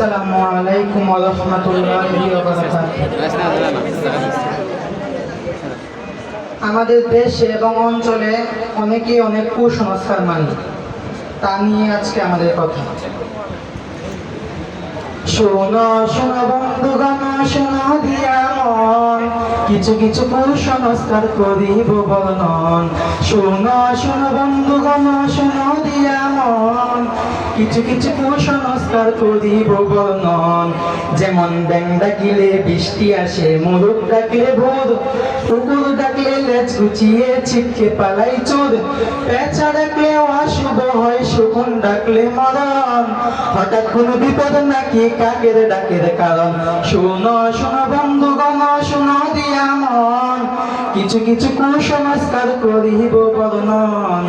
আসসালামু আলাইকুম ওয়া রাহমাতুল্লাহি ওয়া বারাকাতুহু। আমাদের দেশে এবং অঞ্চলে অনেকেই অনেক কুসংস্কার মানে, তা নিয়ে আজকে আমাদের কথা। শোনো শোনো বন্ধুগণ, শোনো দিয়া মন, কিছু কিছু কুসংস্কার করিব বর্ণন। শোনো শোনো বন্ধুগণ, শোনো দিয়া মন, কিছু কিছু কুসংস্কার করিব বর্ণন। যেমন ব্যাঙ ডাকিলে বৃষ্টি আসে, মোরগ ডাকলে ভোর, কুকুর ডাকলে লেজ গুছিয়ে ছিটকে পালাই চোর, পেঁচা ডাকলে অশুভ হয়, শকুন ডাকলে মরণ। হঠাৎ কোনো বিপদ নাকি কাকের ডাকের কারণ। শোনো শোনো বন্ধুগণ, শোনো দিয়া মন, কিছু কিছু কুসংস্কার করিব বর্ণন।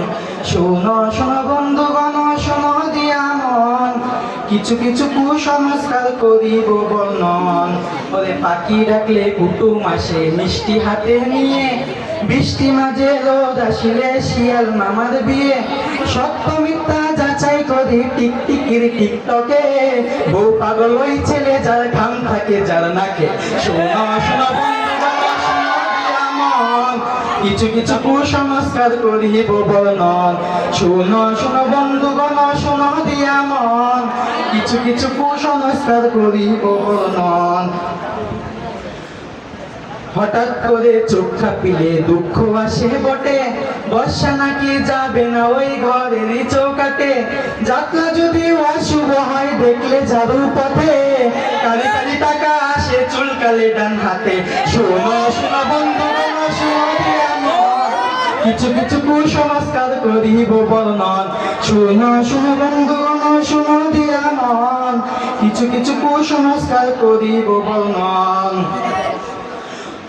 শোনো শোনো বন্ধুগণ, শোনো দিয়া মন, কিছু কিছু কুসংস্কার করিব বর্ণন। ওরে পাখি ডাকলে কুটুম আসে মিষ্টি হাতে নিয়ে, বৃষ্টি মাঝে রোদ আসিলে শিয়াল মামার বিয়ে। সত্য মিথ্যা যাচাই করি টিকটিকির টিকটকে, বউ পাগল ওই ছেলে যার ঘাম থাকে যার নাকে। শোনো শোনো কিছু কিছু কুসংস্কার করিব বর্ণন। শোনো শোনো বন্ধুগণ, শোনো দিয়া মন, কিছু কিছু কুসংস্কার করিব বর্ণন। হঠাৎ করে চোখ কাঁপিলে দুঃখ আসে বটে, বর্ষা নাকি যাবে না ওই ঘরেরই চৌকাটে। যাত্রা যদি অশুভ হয় দেখলে ঝাড়ুর পথে, কালি কালি টাকা আসে চুলকালে ডান হাতে। শোনো শোনো বন্ধুগণ, শোনো দিয়া মন, কিছু কিছু কুসংস্কার করিব বর্ণন। শোনো শোনো বন্ধুগণ, শোনো দিয়া মন, কিছু কিছু কুসংস্কার করিব বর্ণন।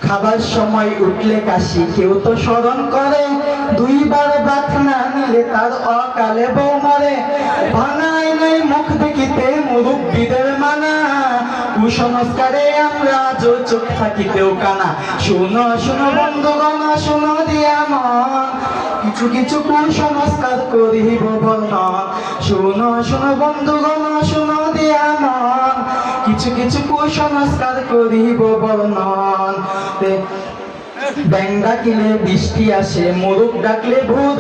খাবার সময় উঠলে কাশি কেউ তো স্মরণ করে, দুইবার ভাত না নিলে তার অকালে বউ মরে। ভাঙাই নাই মুখ দেখিতে মুরব্বিদের মানা, কুসংস্কারে আমরা চোখ থাকিতেও কানা। শোনো শোনো বন্ধুগণ, শোনো দিয়া মন, কিছু কিছু কুসংস্কার করিব বর্ণন। শোনো শোনো বন্ধুগণ, শোনো দিয়া মন, কিছু কিছু কুসংস্কার করিব বর্ণন। ব্যাঙ ডাকিলে বৃষ্টি আসে, মোরগ ডাকলে ভোর,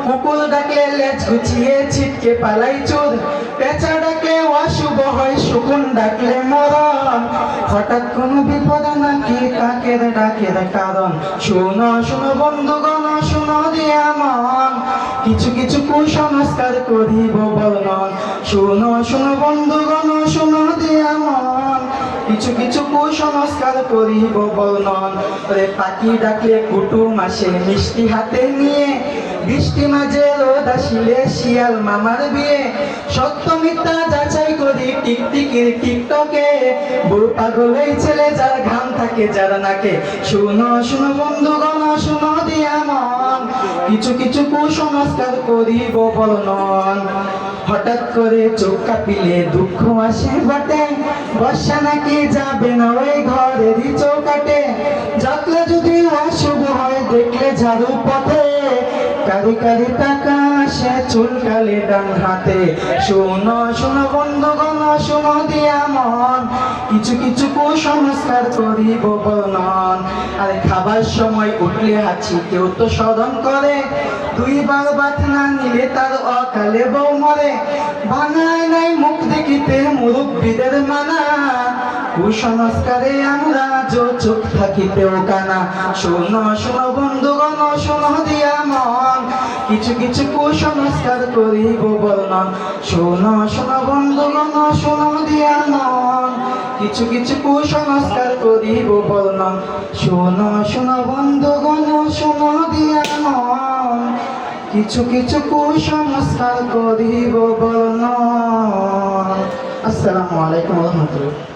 কুকুর ডাকলে লেজ গুছিয়ে ছিটকে পালাই চোর, পেঁচা ডাকলে অশুভ হয়, শকুন ডাকলে মরণ। হঠাৎ কোনো বিপদ নাকি কাকের ডাকের কারণ। শোনো শোনো বন্ধুগণ, শোনো দিয়া মন, কিছু কিছু কুসংস্কার করিব বর্ণন। শোনো শোনো বন্ধুগণ, শোনো দিয়া মন, কিছু কিছু কুসংস্কার করিব বর্ণন। পাখি ডাকলে কুটুম আসে মিষ্টি হাতে নিয়ে, বৃষ্টি মাঝে রোদ আসিলে শিয়াল মামার বিয়ে। সত্য মিথ্যা যাচাই করি টিকটিকির টিকটকে, বউ পাগল ওই ছেলে যার ঘাম থাকে যার নাকে। শোনো শোনো বন্ধুগণ, শোনো দিয়া মন, কিছু কিছু কুসংস্কার করিব বর্ণন। হঠাৎ করে চোখ কাঁপিলে দুঃখ আসে বটে, বর্ষা নাকি যাবে না ওই ঘরেরই চৌকাটে। যাত্রা যদি অশুভ হয় দেখলে ঝাড়ু পথে, কারি কারি টাকা আসে চুলকালে ডান হাতে। শোনো শোনো বন্ধুগণ, শোনো দিয়া মন, কিছু কিছু কুসংস্কার করিব বর্ণন। আর খাবার সময় উঠলে হাঁচি কেউ তো স্মরণ করে, দুইবার ভাত না নিলে তার অকালে বউ মরে। ভাঙায় নাই মুখ দেখিতে মুরব্বিদের মানা, কুসংস্কারে আমরা চোখ থাকিতেও কানা। শোনো শোনো বন্ধুগণ, শোনো দিয়া মন, কিছু কিছু কুসংস্কার করিব বর্ণন। শোনো শোনো বন্ধুগণ, শোনো দিয়া মন, কিছু কিছু কুসংস্কার করিব বর্ণন। শোনো শোনো বন্ধুগণ, শোনো দিয়া মন, কিছু কিছু কুসংস্কার করিব বর্ণন। আসসালামু আলাইকুম ওয়া রাহমাতুল্লাহ।